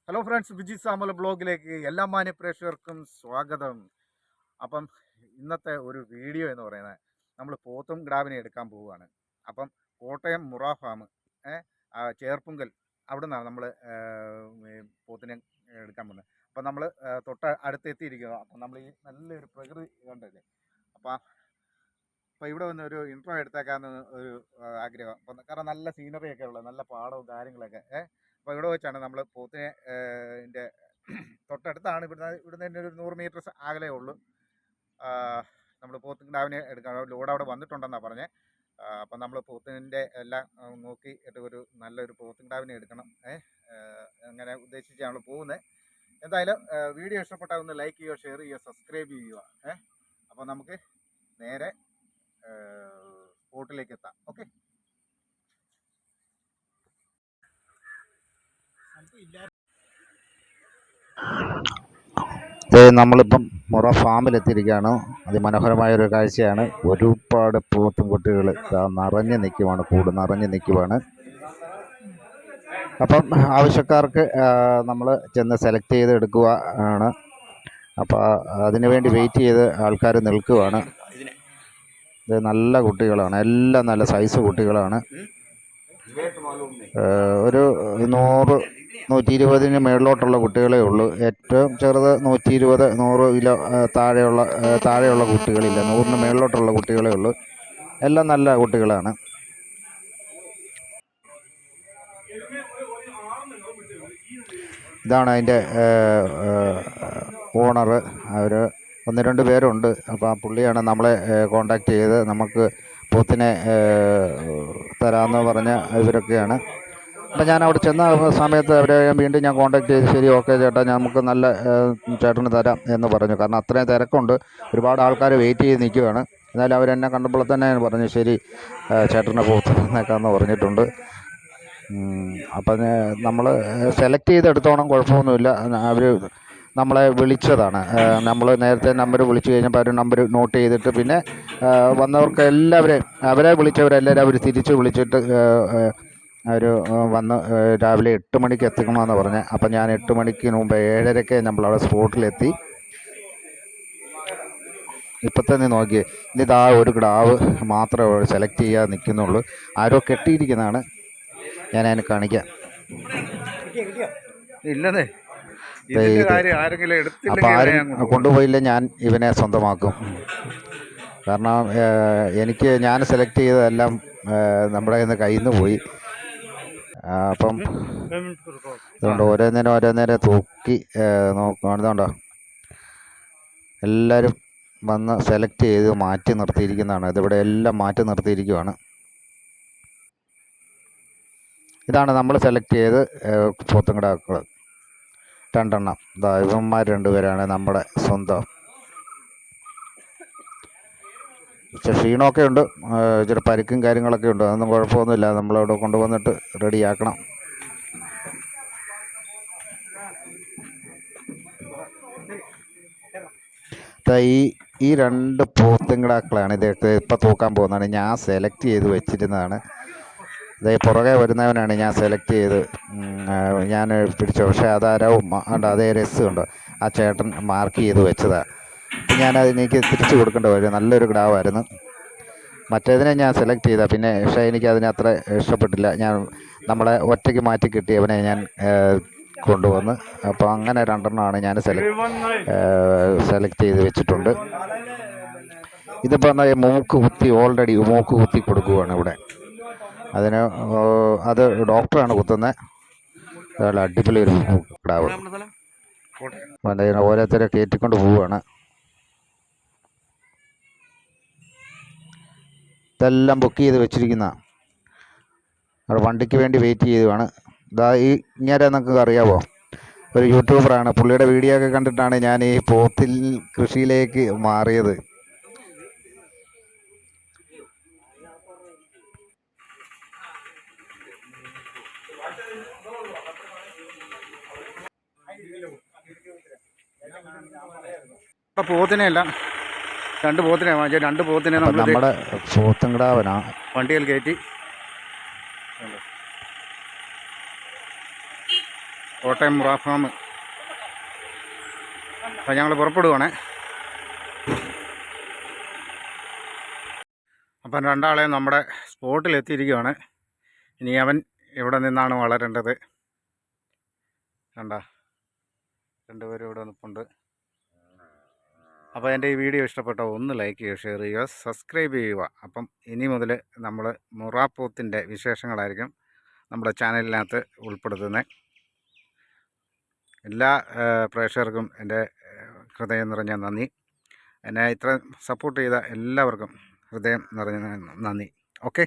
Hello friends, Viji സാമല ബ്ലോഗിലേക്ക് എല്ലാ മാന്യ പ്രേക്ഷകർക്കും സ്വാഗതം. അപ്പം ഇന്നത്തെ ഒരു വീഡിയോ എന്ന് പറയുന്നത് നമ്മൾ പോത്തും കിടാവിനെ എടുക്കാൻ പോവുകയാണ്. അപ്പം കോട്ടയം മുറ ഫാം ചേർപ്പുങ്കൽ അവിടെ നിന്നാണ് നമ്മൾ പോത്തിനെ എടുക്കാൻ പോകുന്നത്. അപ്പം നമ്മൾ അടുത്ത് എത്തിയിരിക്കുക. അപ്പം നമ്മൾ ഈ നല്ലൊരു പ്രകൃതി കണ്ടല്ലേ. അപ്പോൾ ഇവിടെ വന്ന് ഒരു ഇൻട്രോ എടുത്തേക്കാന്ന് ഒരു ആഗ്രഹം. അപ്പം കാരണം നല്ല സീനറിയൊക്കെ ഉള്ളത്, നല്ല പാടവും കാര്യങ്ങളൊക്കെ. അപ്പോൾ ഇവിടെ വെച്ചാണ് നമ്മൾ പോത്തിനെ തൊട്ടടുത്താണ്. ഇവിടുന്ന് തന്നെ ഒരു 100 മീറ്റർ അകലേ ഉള്ളൂ. നമ്മൾ പോത്തിൻ്റെ കിടാവിനെ എടുക്കാം. ലോഡ് അവിടെ വന്നിട്ടുണ്ടെന്നാണ് പറഞ്ഞത്. അപ്പം നമ്മൾ പോത്തിൻ്റെ എല്ലാം നോക്കിയിട്ട് ഒരു നല്ലൊരു പോത്തിൻ കിടാവിനെ എടുക്കണം. അങ്ങനെ ഉദ്ദേശിച്ച് നമ്മൾ പോകുന്നത്. എന്തായാലും വീഡിയോ ഇഷ്ടപ്പെട്ടാൽ ഒന്ന് ലൈക്ക് ചെയ്യുക, ഷെയർ ചെയ്യുക, സബ്സ്ക്രൈബ് ചെയ്യുക. അപ്പോൾ നമുക്ക് നേരെ സ്പോട്ടിലേക്ക് എത്താം. ഓക്കെ. നമ്മളിപ്പം മുറ ഫാമിലെത്തിയിരിക്കുകയാണ്. അതിമനോഹരമായൊരു കാഴ്ചയാണ്. ഒരുപാട് പോത്തും കുട്ടികൾ നിറഞ്ഞു നിൽക്കുവാണ്, കൂട് നിറഞ്ഞു നിൽക്കുവാണ്. അപ്പം ആവശ്യക്കാർക്ക് നമ്മൾ ചെന്ന് സെലക്ട് ചെയ്ത് എടുക്കുക ആണ്. അപ്പോൾ അതിനുവേണ്ടി വെയിറ്റ് ചെയ്ത് ആൾക്കാർ നിൽക്കുവാണ്. ഇത് നല്ല കുട്ടികളാണ്, എല്ലാം നല്ല സൈസ് കുട്ടികളാണ്. ഒരു 100-120 മേളിലോട്ടുള്ള കുട്ടികളേ ഉള്ളൂ. ഏറ്റവും ചെറുത് 120-100 കിലോ താഴെയുള്ള കുട്ടികളില്ല. 100 മേളിലോട്ടുള്ള കുട്ടികളേ ഉള്ളൂ. എല്ലാം നല്ല കുട്ടികളാണ്. ഇതാണ് അതിൻ്റെ ഓണർ. അവർ 1-2 പേരുണ്ട്. അപ്പോൾ ആ പുള്ളിയാണ് നമ്മളെ കോണ്ടാക്ട് ചെയ്ത് നമുക്ക് പോത്തിനെ തരാമെന്ന് പറഞ്ഞ ഇവരൊക്കെയാണ്. അപ്പം ഞാൻ അവിടെ ചെന്ന സമയത്ത് അവരെ വീണ്ടും ഞാൻ കോണ്ടാക്ട് ചെയ്ത്, ശരി ഓക്കെ ചേട്ടാ, നമുക്ക് നല്ല ചേട്ടന് തരാം എന്ന് പറഞ്ഞു. കാരണം അത്രയും തിരക്കുണ്ട്, ഒരുപാട് ആൾക്കാർ വെയിറ്റ് ചെയ്ത് നിൽക്കുകയാണ്. എന്നാലും അവരെന്നെ കണ്ടപ്പോൾ തന്നെ പറഞ്ഞു, ശരി ചേട്ടനെ പോത്ത് തന്നേക്കാമെന്ന് പറഞ്ഞിട്ടുണ്ട്. അപ്പം നമ്മൾ സെലക്ട് ചെയ്തെടുത്തോണം, കുഴപ്പമൊന്നുമില്ല. അവർ നമ്മളെ വിളിച്ചതാണ്. നമ്മൾ നേരത്തെ നമ്പർ വിളിച്ചു കഴിഞ്ഞപ്പോൾ അവർ നമ്പർ നോട്ട് ചെയ്തിട്ട് പിന്നെ വന്നവർക്ക് എല്ലാവരെയും അവരെ വിളിച്ചവരെല്ലാവരും അവർ തിരിച്ച് വിളിച്ചിട്ട് അവർ വന്ന് രാവിലെ 8 മണിക്ക് എത്തിക്കണമെന്ന് പറഞ്ഞത്. അപ്പം ഞാൻ 8 മണിക്ക് മുമ്പ് 7:30-ക്ക് നമ്മളവിടെ സ്പോട്ടിലെത്തി. ഇപ്പത്തന്നെ നോക്കി, ഇതാ ഒരു കിടാവ് മാത്രമേ സെലക്ട് ചെയ്യാൻ നിൽക്കുന്നുള്ളൂ. ആരോ കെട്ടിയിരിക്കുന്നതാണ്. ഞാൻ അതിന് കാണിക്കാം. ഇല്ലതേ, അപ്പം ആരും കൊണ്ടുപോയില്ല, ഞാൻ ഇവനെ സ്വന്തമാക്കും. കാരണം ഞാൻ സെലക്ട് ചെയ്തതെല്ലാം നമ്മുടെ കയ്യിൽ നിന്ന് പോയി. അപ്പം അതുകൊണ്ട് ഓരോന്നേരം തൂക്കി നോക്കുകയാണെന്നുണ്ടോ, എല്ലാവരും വന്ന് സെലക്ട് ചെയ്ത് മാറ്റി നിർത്തിയിരിക്കുന്നതാണ്. ഇതിവിടെ എല്ലാം മാറ്റി നിർത്തിയിരിക്കുകയാണ്. ഇതാണ് നമ്മൾ സെലക്ട് ചെയ്ത് പോത്തുംകിടാക്കൾ 2 എണ്ണം. ഇവന്മാർ 2 പേരാണ് നമ്മുടെ സ്വന്തം. പക്ഷെ ക്ഷീണമൊക്കെ ഉണ്ട്, ഇച്ചിരി പരിക്കും കാര്യങ്ങളൊക്കെ ഉണ്ട്. അതൊന്നും കുഴപ്പമൊന്നുമില്ല. നമ്മളവിടെ കൊണ്ടുവന്നിട്ട് റെഡിയാക്കണം. ഈ 2 പോത്തുംകിടാക്കളാണ് ഇതൊക്കെ ഇപ്പം തൂക്കാൻ പോകുന്നതാണ്. ഞാൻ സെലക്ട് ചെയ്ത് വെച്ചിരുന്നതാണ്. പുറകെ വരുന്നവനാണ് ഞാൻ സെലക്ട് ചെയ്ത് ഞാൻ പിടിച്ചു. പക്ഷേ അതാരാവും അതേ രസമുണ്ട്, ആ ചേട്ടൻ മാർക്ക് ചെയ്ത് വെച്ചതാണ്. ഞാനതെനിക്ക് തിരിച്ചു കൊടുക്കേണ്ട വരും. നല്ലൊരു കിടാവായിരുന്നു. മറ്റേതിനെ ഞാൻ സെലക്ട് ചെയ്താൽ പിന്നെ, പക്ഷേ എനിക്കതിന് അത്ര ഇഷ്ടപ്പെട്ടില്ല. നമ്മളെ ഒറ്റയ്ക്ക് മാറ്റി കിട്ടിയവനെ ഞാൻ കൊണ്ടുവന്ന്. അപ്പോൾ അങ്ങനെ 2 എണ്ണമാണ് ഞാൻ സെലക്ട് ചെയ്ത് വെച്ചിട്ടുണ്ട്. ഇതിപ്പോൾ ഓൾറെഡി മൂക്ക് കുത്തി കൊടുക്കുകയാണ് ഇവിടെ. അത് ഡോക്ടറാണ് കുത്തുന്നത്. അടിപൊളി ഒരു കിടാവ്. ഓരോരുത്തരെ കയറ്റിക്കൊണ്ട് പോവുകയാണ്. ഇതെല്ലാം ബുക്ക് ചെയ്ത് വെച്ചിരിക്കുന്ന അവിടെ വണ്ടിക്ക് വേണ്ടി വെയിറ്റ് ചെയ്യുകയാണ്. ഇങ്ങനെ നിങ്ങൾക്ക് അറിയാമോ, ഒരു യൂട്യൂബറാണ്. പുള്ളിയുടെ വീഡിയോ ഒക്കെ കണ്ടിട്ടാണ് ഞാൻ ഈ പോത്തിൽ കൃഷിയിലേക്ക് മാറിയത്. പോത്തിനെയല്ല, 2 പോത്തിനെ വാങ്ങിച്ച 2 പോത്തിനെ നമ്മുടെ പോത്തും കിടാവനാ വണ്ടിയിൽ കയറ്റി. കോട്ടയം മുറ ഫാം. അപ്പോൾ ഞങ്ങൾ പുറപ്പെടുവാണ്. അപ്പം രണ്ടാളെയും നമ്മുടെ സ്പോട്ടിലെത്തിയിരിക്കുകയാണ്. ഇനി അവൻ ഇവിടെ നിന്നാണ് വളരേണ്ടത്. കണ്ട രണ്ടുപേരും ഇവിടെ നിൽപ്പുണ്ട്. അപ്പോൾ എൻ്റെ ഈ വീഡിയോ ഇഷ്ടപ്പെട്ടോ ഒന്ന് ലൈക്ക് ചെയ്യുക, ഷെയർ ചെയ്യുക, സബ്സ്ക്രൈബ് ചെയ്യുക. അപ്പം ഇനി മുതൽ നമ്മൾ മുറാപ്പോത്തിൻ്റെ വിശേഷങ്ങളായിരിക്കും നമ്മുടെ ചാനലിനകത്ത് ഉൾപ്പെടുത്തുന്നത്. എല്ലാ പ്രേക്ഷകർക്കും എൻ്റെ ഹൃദയം നിറഞ്ഞ നന്ദി. എന്നെ ഇത്ര സപ്പോർട്ട് ചെയ്ത എല്ലാവർക്കും ഹൃദയം നിറഞ്ഞ നന്ദി. ഓക്കെ.